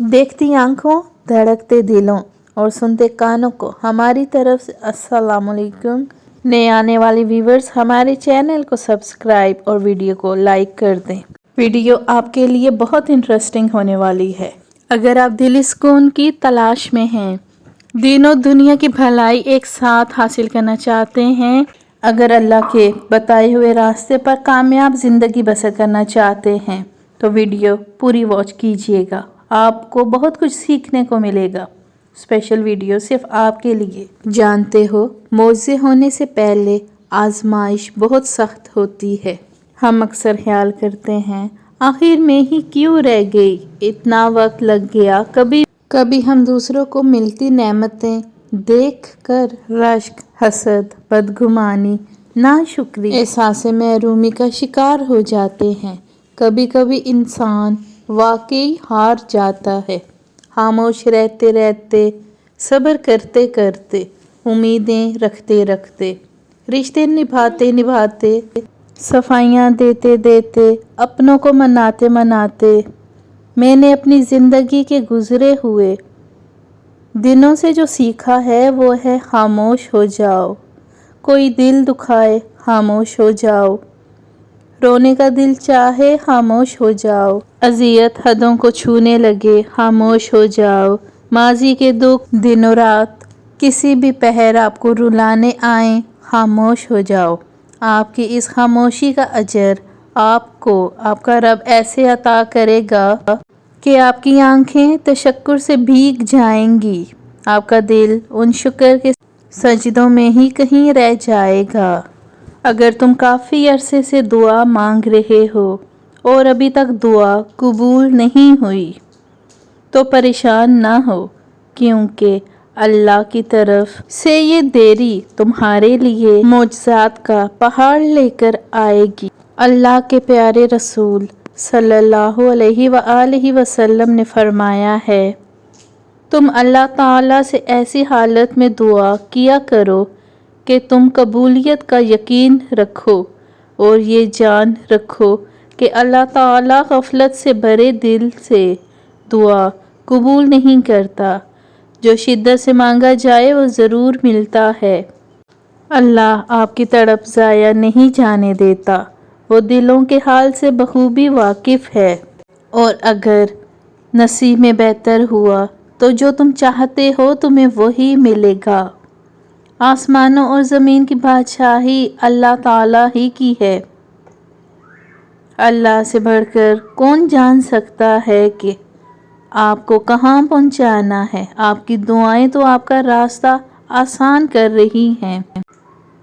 देखती आंखों, धड़कते दिलों और सुनते कानों को हमारी तरफ से अस्सलाम वालेकुम। नए आने वाले व्यूवर्स हमारे चैनल को सब्सक्राइब और वीडियो को लाइक कर दें। वीडियो आपके लिए बहुत इंटरेस्टिंग होने वाली है। अगर आप दिली सुकून की तलाश में हैं, दीन और दुनिया की भलाई एक साथ हासिल करना चाहते हैं, अगर अल्लाह के बताए हुए रास्ते पर कामयाब ज़िंदगी बसर करना चाहते हैं तो वीडियो पूरी वॉच कीजिएगा। आपको बहुत कुछ सीखने को मिलेगा। स्पेशल वीडियो सिर्फ आपके लिए। जानते हो, मौजे होने से पहले आजमाइश बहुत सख्त होती है। हम अक्सर ख्याल करते हैं आखिर में ही क्यों रह गई, इतना वक्त लग गया। कभी हम दूसरों को मिलती नेमतें देखकर रश्क, हसद, बदगुमानी, नाशुक्री, एहसास महरूमी का शिकार हो जाते हैं। कभी कभी इंसान वाकई हार जाता है। खामोश रहते रहते, सब्र करते करते, उम्मीदें रखते रखते, रिश्ते निभाते निभाते, सफाइयाँ देते देते, अपनों को मनाते मनाते, मैंने अपनी ज़िंदगी के गुज़रे हुए दिनों से जो सीखा है वो है खामोश हो जाओ। कोई दिल दुखाए खामोश हो जाओ, रोने का दिल चाहे खामोश हो जाओ, अजियत हदों को छूने लगे खामोश हो जाओ, माजी के दुख दिनों रात किसी भी पहर आपको रुलाने आए खामोश हो जाओ। आपकी इस खामोशी का अजर आपको आपका रब ऐसे अता करेगा कि आपकी आंखें तशक्कुर से भीग जाएंगी। आपका दिल उन शुक्र के सजदों में ही कहीं रह जाएगा। अगर तुम काफ़ी अरसे से दुआ मांग रहे हो और अभी तक दुआ कबूल नहीं हुई तो परेशान ना हो, क्योंकि अल्लाह की तरफ से ये देरी तुम्हारे लिए मोजज़ात का पहाड़ लेकर आएगी। अल्लाह के प्यारे रसूल सल्लल्लाहु अलैहि वसल्लम ने फरमाया है, तुम अल्लाह ताला से ऐसी हालत में दुआ किया करो कि तुम कबूलियत का यकीन रखो और ये जान रखो कि अल्लाह ताला गफलत से भरे दिल से दुआ कबूल नहीं करता। जो शिद्दत से मांगा जाए वो ज़रूर मिलता है। अल्लाह आपकी तड़प ज़ाया नहीं जाने देता। वो दिलों के हाल से बखूबी वाकिफ़ है। और अगर नसीब में बेहतर हुआ तो जो तुम चाहते हो तुम्हें वही मिलेगा। आसमानों और ज़मीन की बादशाही अल्लाह ताला ही की है। अल्लाह से बढ़कर कौन जान सकता है कि आपको कहाँ पहुँचाना है। आपकी दुआएं तो आपका रास्ता आसान कर रही हैं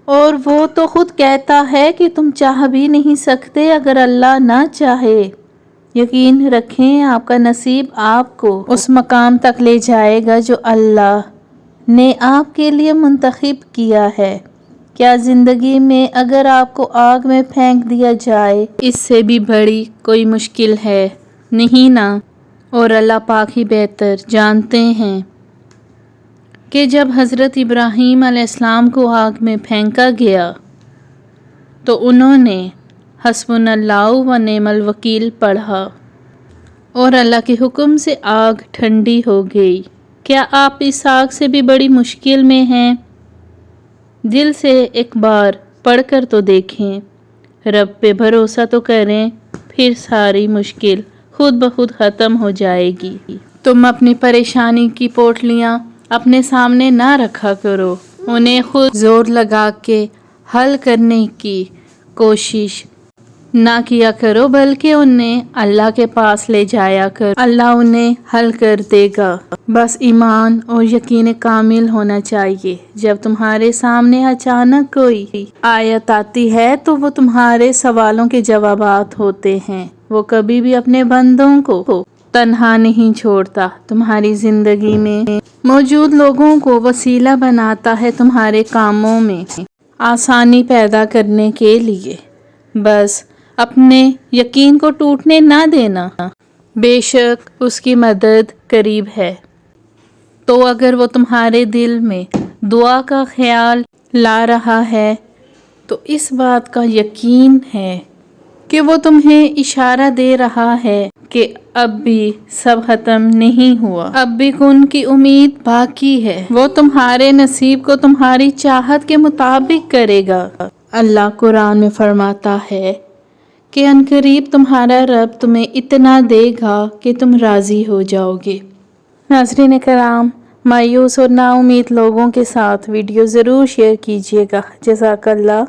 और वो तो खुद कहता है कि तुम चाह भी नहीं सकते अगर अल्लाह ना चाहे। यकीन रखें, आपका नसीब आपको उस मकाम तक ले जाएगा जो अल्लाह ने आपके लिए मुंतखब किया है। क्या ज़िंदगी में अगर आपको आग में फेंक दिया जाए, इससे भी बड़ी कोई मुश्किल है? नहीं ना। और अल्लाह पाक ही बेहतर जानते हैं कि जब हज़रत इब्राहीम अलैहिस्सलाम को आग में फेंका गया तो उन्होंने हस्बुनल्लाहु व निअमल वकील पढ़ा और अल्लाह के हुक्म से आग ठंडी हो गई। क्या आप इस आग से भी बड़ी मुश्किल में हैं? दिल से एक बार पढ़कर तो देखें, रब पे भरोसा तो करें, फिर सारी मुश्किल खुद ब खुद ख़त्म हो जाएगी। तुम अपनी परेशानी की पोटलियाँ अपने सामने ना रखा करो, उन्हें खुद जोर लगा के हल करने की कोशिश ना किया करो, बल्कि उन्हें अल्लाह के पास ले जाया करो। अल्लाह उन्हें हल कर देगा। बस ईमान और यकीन कामिल होना चाहिए। जब तुम्हारे सामने अचानक कोई आयत आती है तो वो तुम्हारे सवालों के जवाबात होते हैं। वो कभी भी अपने बंदों को तन्हा नहीं छोड़ता। तुम्हारी ज़िंदगी में मौजूद लोगों को वसीला बनाता है तुम्हारे कामों में आसानी पैदा करने के लिए। बस अपने यकीन को टूटने ना देना। बेशक उसकी मदद करीब है। तो अगर वो तुम्हारे दिल में दुआ का ख्याल ला रहा है तो इस बात का यकीन है कि वो तुम्हें इशारा दे रहा है کہ اب بھی سب ختم نہیں ہوا، اب بھی ان کی امید باقی ہے۔ وہ تمہارے نصیب کو تمہاری چاہت کے مطابق کرے گا۔ اللہ قرآن میں فرماتا ہے کہ عنقریب تمہارا رب تمہیں اتنا دے گا کہ تم راضی ہو جاؤ گے۔ ناظرین کرام، مایوس اور نا امید لوگوں کے ساتھ ویڈیو ضرور شیئر کیجیے گا۔ جزاک اللہ۔